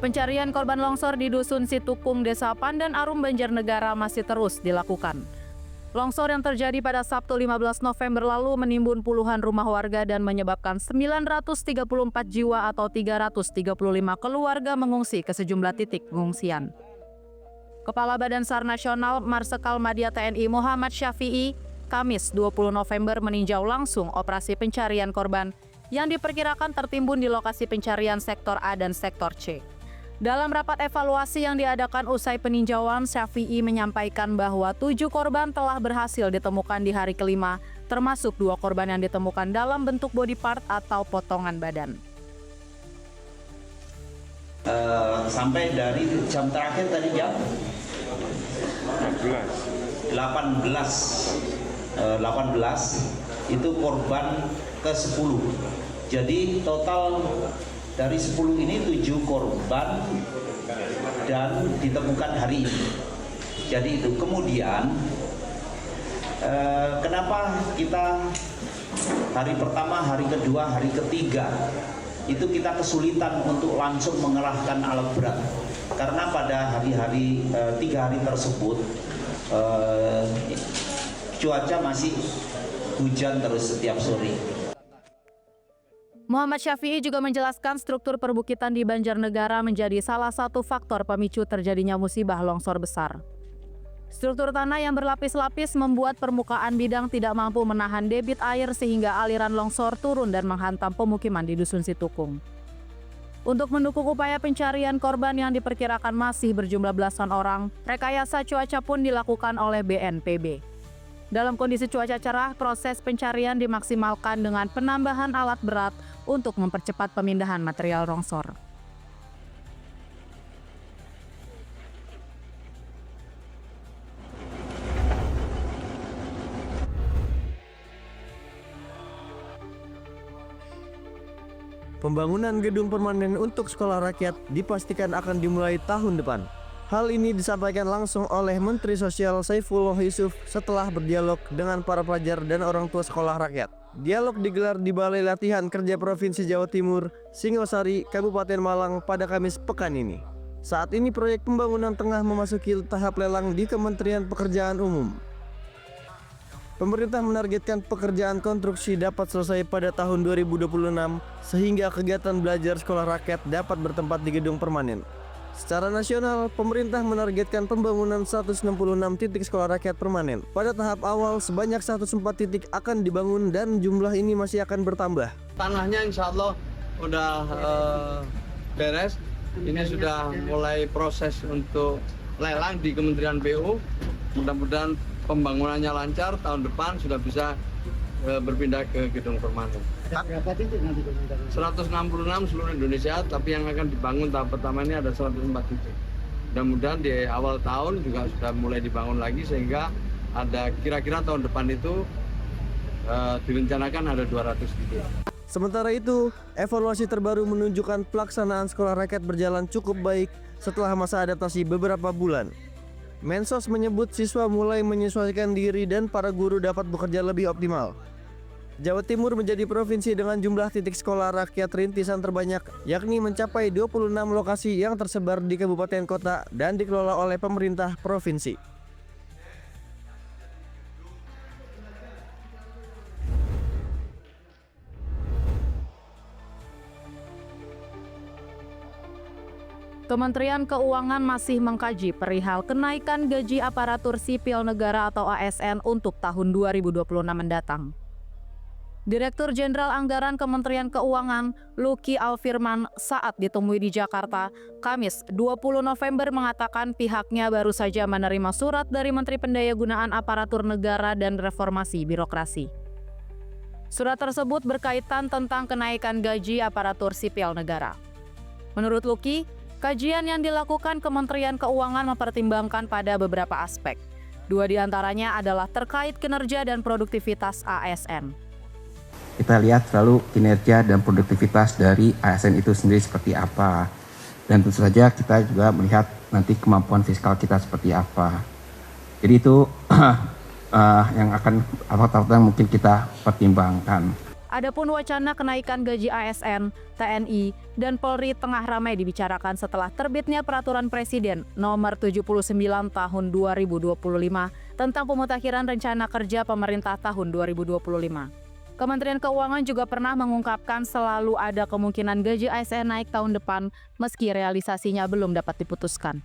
Pencarian korban longsor di Dusun Situkung, Desa Pandan Arum, Banjarnegara masih terus dilakukan. Longsor yang terjadi pada Sabtu 15 November lalu menimbun puluhan rumah warga dan menyebabkan 934 jiwa atau 335 keluarga mengungsi ke sejumlah titik pengungsian. Kepala Badan SAR Nasional Marsikal Madya TNI Muhammad Syafi'i, Kamis 20 November meninjau langsung operasi pencarian korban yang diperkirakan tertimbun di lokasi pencarian sektor A dan sektor C. Dalam rapat evaluasi yang diadakan usai peninjauan, Syafi'i menyampaikan bahwa 7 korban telah berhasil ditemukan di hari kelima, termasuk 2 korban yang ditemukan dalam bentuk body part atau potongan badan. Sampai dari jam terakhir tadi jam 18 itu korban ke-10. Jadi total dari 10 ini 7 korban dan ditemukan hari ini. Jadi itu kemudian kenapa kita hari pertama, hari kedua, hari ketiga itu kita kesulitan untuk langsung mengerahkan alat berat karena pada hari-hari 3 hari tersebut cuaca masih hujan terus setiap sore. Muhammad Syafi'i juga menjelaskan struktur perbukitan di Banjarnegara menjadi salah satu faktor pemicu terjadinya musibah longsor besar. Struktur tanah yang berlapis-lapis membuat permukaan bidang tidak mampu menahan debit air sehingga aliran longsor turun dan menghantam pemukiman di Dusun Situkung. Untuk mendukung upaya pencarian korban yang diperkirakan masih berjumlah belasan orang, rekayasa cuaca pun dilakukan oleh BNPB. Dalam kondisi cuaca cerah, proses pencarian dimaksimalkan dengan penambahan alat berat untuk mempercepat pemindahan material longsor. Pembangunan gedung permanen untuk sekolah rakyat dipastikan akan dimulai tahun depan. Hal ini disampaikan langsung oleh Menteri Sosial Saifullah Yusuf setelah berdialog dengan para pelajar dan orang tua sekolah rakyat. Dialog digelar di Balai Latihan Kerja Provinsi Jawa Timur, Singosari, Kabupaten Malang pada Kamis pekan ini. Saat ini proyek pembangunan tengah memasuki tahap lelang di Kementerian Pekerjaan Umum. Pemerintah menargetkan pekerjaan konstruksi dapat selesai pada tahun 2026 sehingga kegiatan belajar sekolah rakyat dapat bertempat di gedung permanen. Secara nasional, pemerintah menargetkan pembangunan 166 titik sekolah rakyat permanen. Pada tahap awal, sebanyak 104 titik akan dibangun dan jumlah ini masih akan bertambah. Tanahnya insya Allah udah beres. Ini sudah mulai proses untuk lelang di Kementerian PU. Mudah-mudahan pembangunannya lancar, tahun depan sudah bisa berpindah ke gedung permanen. 166 seluruh Indonesia, tapi yang akan dibangun tahap pertama ini ada 104 titik. Mudah-mudahan di awal tahun juga sudah mulai dibangun lagi sehingga ada kira-kira tahun depan itu direncanakan ada 200 titik. Sementara itu, evaluasi terbaru menunjukkan pelaksanaan sekolah rakyat berjalan cukup baik setelah masa adaptasi beberapa bulan. Mensos menyebut siswa mulai menyesuaikan diri dan para guru dapat bekerja lebih optimal. Jawa Timur menjadi provinsi dengan jumlah titik sekolah rakyat rintisan terbanyak, yakni mencapai 26 lokasi yang tersebar di kabupaten kota dan dikelola oleh pemerintah provinsi. Kementerian Keuangan masih mengkaji perihal kenaikan gaji aparatur sipil negara atau ASN untuk tahun 2026 mendatang. Direktur Jenderal Anggaran Kementerian Keuangan, Luki Alfirman, saat ditemui di Jakarta, Kamis 20 November mengatakan pihaknya baru saja menerima surat dari Menteri Pendayagunaan Aparatur Negara dan Reformasi Birokrasi. Surat tersebut berkaitan tentang kenaikan gaji aparatur sipil negara. Menurut Luki, kajian yang dilakukan Kementerian Keuangan mempertimbangkan pada beberapa aspek. 2 diantaranya adalah terkait kinerja dan produktivitas ASN. Kita lihat selalu kinerja dan produktivitas dari ASN itu sendiri seperti apa. Dan tentu saja kita juga melihat nanti kemampuan fiskal kita seperti apa. Jadi itu yang akan mungkin kita pertimbangkan. Adapun wacana kenaikan gaji ASN, TNI, dan Polri tengah ramai dibicarakan setelah terbitnya Peraturan Presiden Nomor 79 Tahun 2025 tentang pemutakhiran rencana kerja pemerintah tahun 2025. Kementerian Keuangan juga pernah mengungkapkan selalu ada kemungkinan gaji ASN naik tahun depan meski realisasinya belum dapat diputuskan.